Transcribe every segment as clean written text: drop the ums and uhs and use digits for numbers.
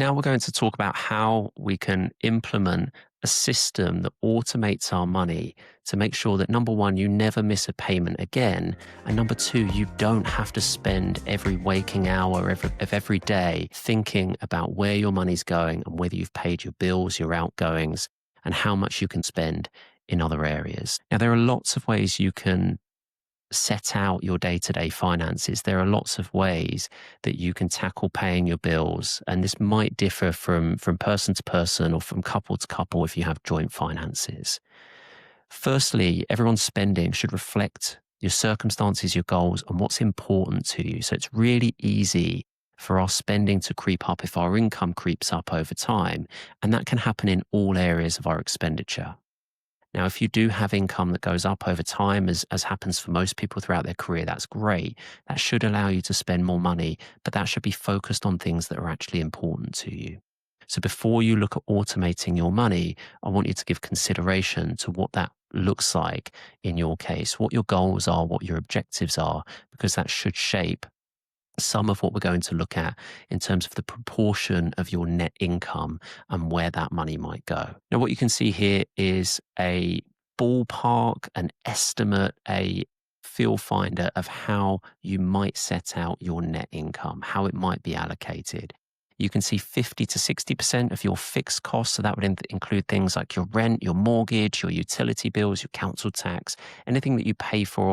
Now we're going to talk about how we can implement a system that automates our money to make sure that number one, you never miss a payment again. And number two, you don't have to spend every waking hour of every day thinking about where your money's going and whether you've paid your bills, your outgoings, and how much you can spend in other areas. Now, there are lots of ways you can set out your day-to-day finances. There are lots of ways that you can tackle paying your bills, and this might differ from person to person or from couple to couple if you have joint finances. Firstly, everyone's spending should reflect your circumstances, your goals, and what's important to you. So it's really easy for our spending to creep up if our income creeps up over time, and that can happen in all areas of our expenditure. Now, if you do have income that goes up over time, as happens for most people throughout their career, that's great. That should allow you to spend more money, but that should be focused on things that are actually important to you. So before you look at automating your money, I want you to give consideration to what that looks like in your case, what your goals are, what your objectives are, because that should shape some of what we're going to look at in terms of the proportion of your net income and where that money might go. Now, what you can see here is a ballpark, an estimate, a feel finder of how you might set out your net income, how it might be allocated. You can see 50 to 60% of your fixed costs. So that would include things like your rent, your mortgage, your utility bills, your council tax, anything that you pay for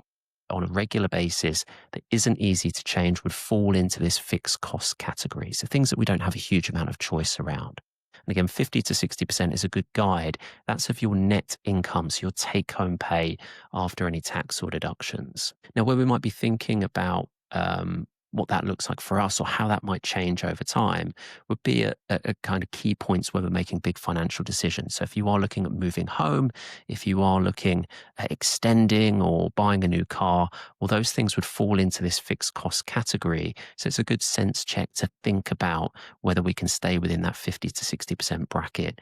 on a regular basis that isn't easy to change would fall into this fixed cost category. So things that we don't have a huge amount of choice around. And again, 50 to 60% is a good guide. That's of your net income, so your take home pay after any tax or deductions. Now, where we might be thinking about what that looks like for us or how that might change over time would be a kind of key points where we're making big financial decisions. So if you are looking at moving home, if you are looking at extending or buying a new car, well, those things would fall into this fixed cost category. So it's a good sense check to think about whether we can stay within that 50 to 60% bracket,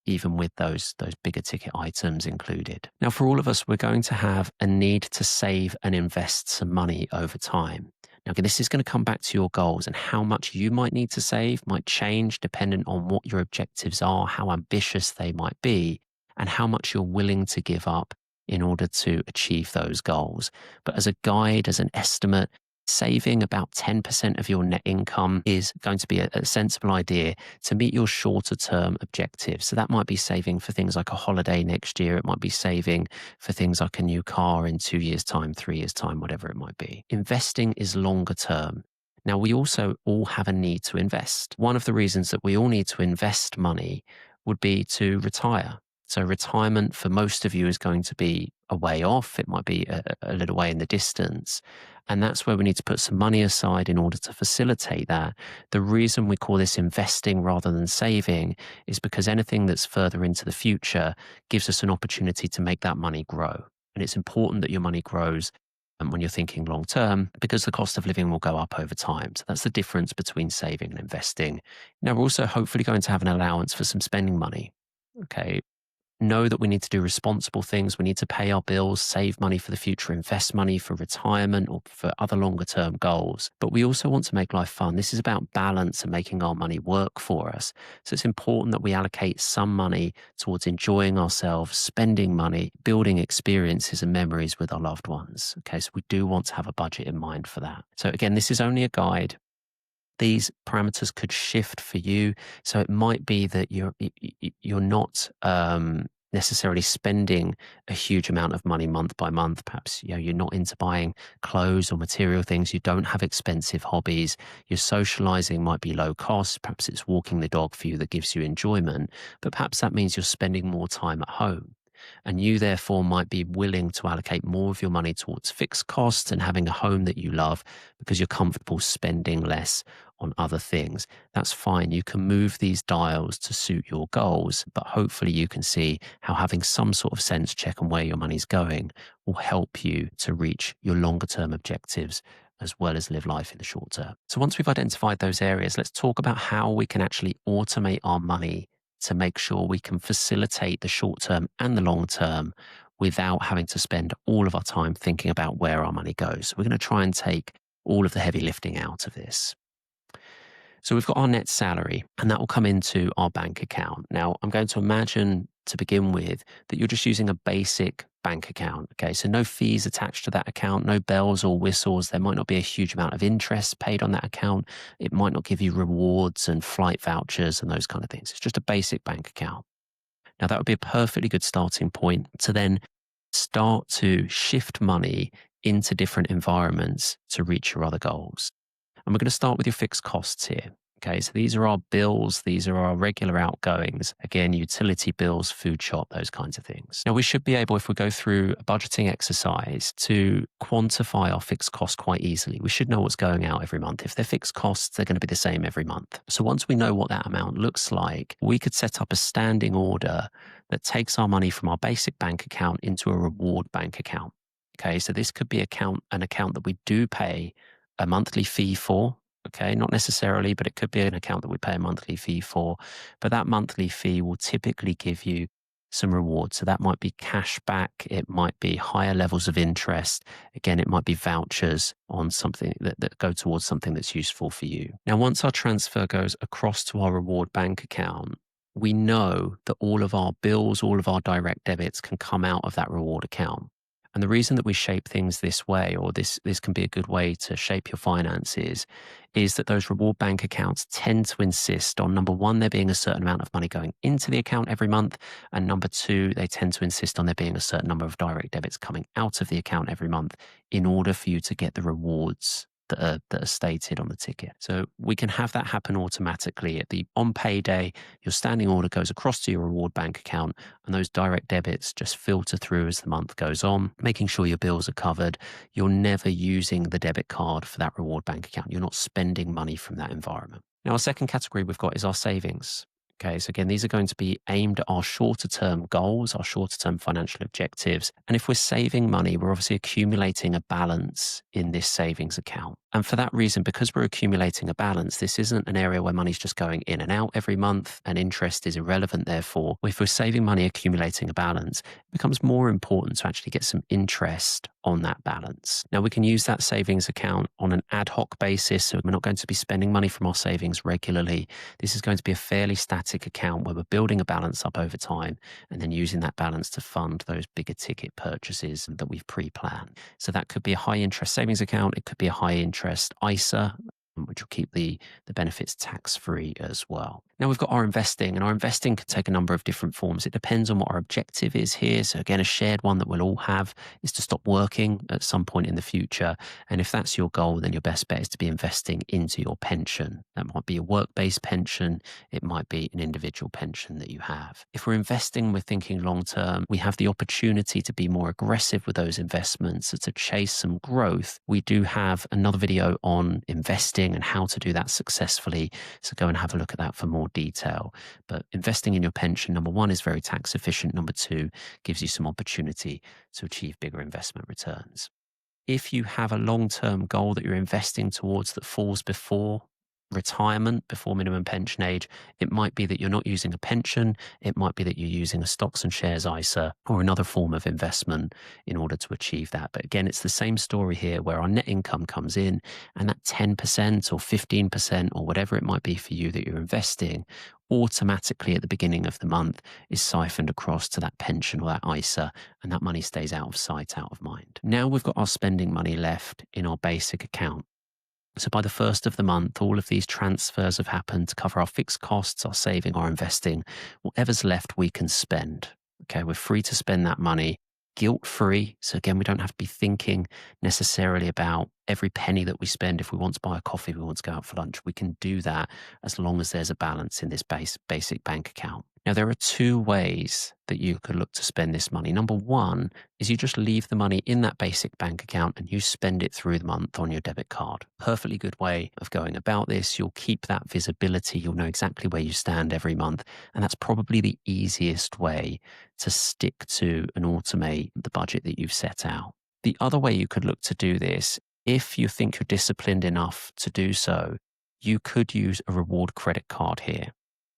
even with those bigger ticket items included. Now, for all of us, we're going to have a need to save and invest some money over time. Now, again, this is going to come back to your goals, and how much you might need to save might change dependent on what your objectives are, how ambitious they might be, and how much you're willing to give up in order to achieve those goals. But as a guide, as an estimate, saving about 10% of your net income is going to be a sensible idea to meet your shorter term objectives. So that might be saving for things like a holiday next year. It might be saving for things like a new car in 2 years' time, 3 years' time, whatever it might be. Investing is longer term. Now, we also all have a need to invest. One of the reasons that we all need to invest money would be to retire. So retirement for most of you is going to be a way off. It might be a little way in the distance. And that's where we need to put some money aside in order to facilitate that. The reason we call this investing rather than saving is because anything that's further into the future gives us an opportunity to make that money grow. And it's important that your money grows when you're thinking long term, because the cost of living will go up over time. So that's the difference between saving and investing. Now, we're also hopefully going to have an allowance for some spending money. Okay. Know that we need to do responsible things. We need to pay our bills, save money for the future, invest money for retirement or for other longer term goals. But we also want to make life fun. This is about balance and making our money work for us. So it's important that we allocate some money towards enjoying ourselves, spending money, building experiences and memories with our loved ones. Okay, so we do want to have a budget in mind for that. So again, this is only a guide. These parameters could shift for you. So it might be that you're not necessarily spending a huge amount of money month by month. Perhaps you're not into buying clothes or material things. You don't have expensive hobbies. Your socializing might be low cost. Perhaps it's walking the dog for you that gives you enjoyment. But perhaps that means you're spending more time at home. And you therefore might be willing to allocate more of your money towards fixed costs and having a home that you love because you're comfortable spending less on other things. That's fine. You can move these dials to suit your goals, but hopefully you can see how having some sort of sense check on where your money's going will help you to reach your longer term objectives as well as live life in the short term. So once we've identified those areas, let's talk about how we can actually automate our money to make sure we can facilitate the short term and the long term without having to spend all of our time thinking about where our money goes. We're going to try and take all of the heavy lifting out of this. So we've got our net salary, and that will come into our bank account. Now, I'm going to imagine to begin with that you're just using a basic bank account. Okay, so no fees attached to that account, no bells or whistles. There might not be a huge amount of interest paid on that account. It might not give you rewards and flight vouchers and those kind of things. It's just a basic bank account. Now, that would be a perfectly good starting point to then start to shift money into different environments to reach your other goals. And we're going to start with your fixed costs here. Okay, so these are our bills, these are our regular outgoings. Again, utility bills, food shop, those kinds of things. Now, we should be able, if we go through a budgeting exercise, to quantify our fixed costs quite easily. We should know what's going out every month. If they're fixed costs, they're going to be the same every month. So once we know what that amount looks like, we could set up a standing order that takes our money from our basic bank account into a reward bank account. Okay, so this could be an account that we do pay a monthly fee for. Okay, not necessarily, but it could be an account that we pay a monthly fee for. But that monthly fee will typically give you some rewards. So that might be cash back, it might be higher levels of interest. Again, it might be vouchers on something that go towards something that's useful for you. Now, once our transfer goes across to our reward bank account, we know that all of our bills, all of our direct debits can come out of that reward account. And the reason that we shape things this way, or this can be a good way to shape your finances, is that those reward bank accounts tend to insist on, number one, there being a certain amount of money going into the account every month. And number two, they tend to insist on there being a certain number of direct debits coming out of the account every month in order for you to get the rewards that are stated on the ticket. So we can have that happen automatically. On payday, your standing order goes across to your reward bank account, and those direct debits just filter through as the month goes on, making sure your bills are covered. You're never using the debit card for that reward bank account. You're not spending money from that environment. Now, our second category we've got is our savings. Okay, so again, these are going to be aimed at our shorter term goals, our shorter term financial objectives. And if we're saving money, we're obviously accumulating a balance in this savings account. And for that reason, because we're accumulating a balance, this isn't an area where money's just going in and out every month and interest is irrelevant. Therefore, if we're saving money, accumulating a balance, it becomes more important to actually get some interest on that balance. Now, we can use that savings account on an ad hoc basis. So we're not going to be spending money from our savings regularly. This is going to be a fairly static account where we're building a balance up over time and then using that balance to fund those bigger ticket purchases that we've pre-planned. So that could be a high interest savings account. It could be a high interest ISA, which will keep the benefits tax-free as well. Now we've got our investing, and our investing can take a number of different forms. It depends on what our objective is here. So again, a shared one that we'll all have is to stop working at some point in the future. And if that's your goal, then your best bet is to be investing into your pension. That might be a work-based pension. It might be an individual pension that you have. If we're investing, we're thinking long-term, we have the opportunity to be more aggressive with those investments, so to chase some growth. We do have another video on investing and how to do that successfully. So go and have a look at that for more detail. But investing in your pension, number one, is very tax efficient. Number two, gives you some opportunity to achieve bigger investment returns. If you have a long-term goal that you're investing towards that falls before retirement, before minimum pension age, it might be that you're not using a pension. It might be that you're using a stocks and shares ISA or another form of investment in order to achieve that. But again, it's the same story here where our net income comes in, and that 10% or 15% or whatever it might be for you that you're investing automatically at the beginning of the month is siphoned across to that pension or that ISA, and that money stays out of sight, out of mind. Now we've got our spending money left in our basic account. So by the first of the month, all of these transfers have happened to cover our fixed costs, our saving, our investing. Whatever's left, we can spend. Okay, we're free to spend that money guilt-free. So again, we don't have to be thinking necessarily about every penny that we spend. If we want to buy a coffee, we want to go out for lunch, we can do that as long as there's a balance in this basic bank account. Now, there are two ways that you could look to spend this money. Number one is you just leave the money in that basic bank account and you spend it through the month on your debit card. Perfectly good way of going about this. You'll keep that visibility. You'll know exactly where you stand every month. And that's probably the easiest way to stick to and automate the budget that you've set out. The other way you could look to do this, if you think you're disciplined enough to do so, you could use a reward credit card here.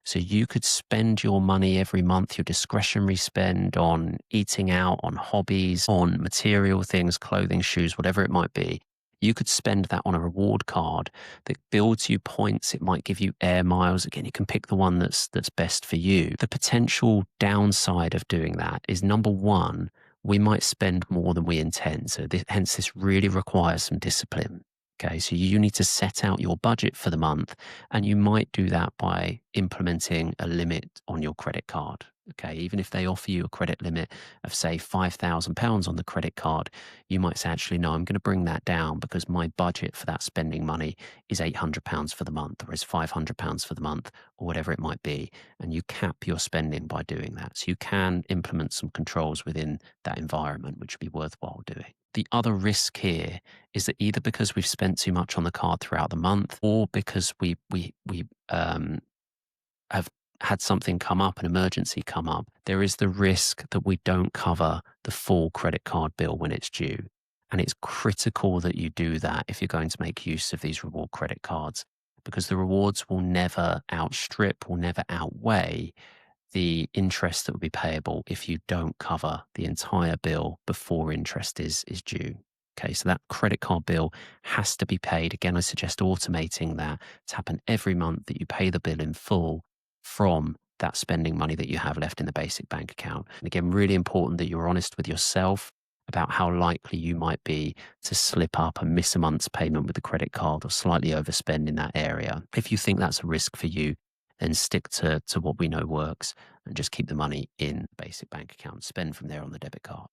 So you could spend your money every month, your discretionary spend on eating out, on hobbies, on material things, clothing, shoes, whatever it might be. You could spend that on a reward card that builds you points. It might give you air miles. Again, you can pick the one that's best for you. The potential downside of doing that is, number one, we might spend more than we intend. So hence this really requires some discipline. Okay, so you need to set out your budget for the month, and you might do that by implementing a limit on your credit card. Okay, even if they offer you a credit limit of, say, £5,000 on the credit card, you might say, actually, no, I'm going to bring that down because my budget for that spending money is £800 for the month, or is £500 for the month, or whatever it might be. And you cap your spending by doing that. So you can implement some controls within that environment, which would be worthwhile doing. The other risk here is that either because we've spent too much on the card throughout the month, or because we have had something come up, an emergency come up, there is the risk that we don't cover the full credit card bill when it's due. And it's critical that you do that if you're going to make use of these reward credit cards, because the rewards will never outstrip, will never outweigh the interest that would be payable if you don't cover the entire bill before interest is due. Okay, so that credit card bill has to be paid. Again, I suggest automating that to happen every month, that you pay the bill in full from that spending money that you have left in the basic bank account. And again, really important that you're honest with yourself about how likely you might be to slip up and miss a month's payment with the credit card, or slightly overspend in that area. If you think that's a risk for you, then stick to what we know works and just keep the money in the basic bank account. Spend from there on the debit card.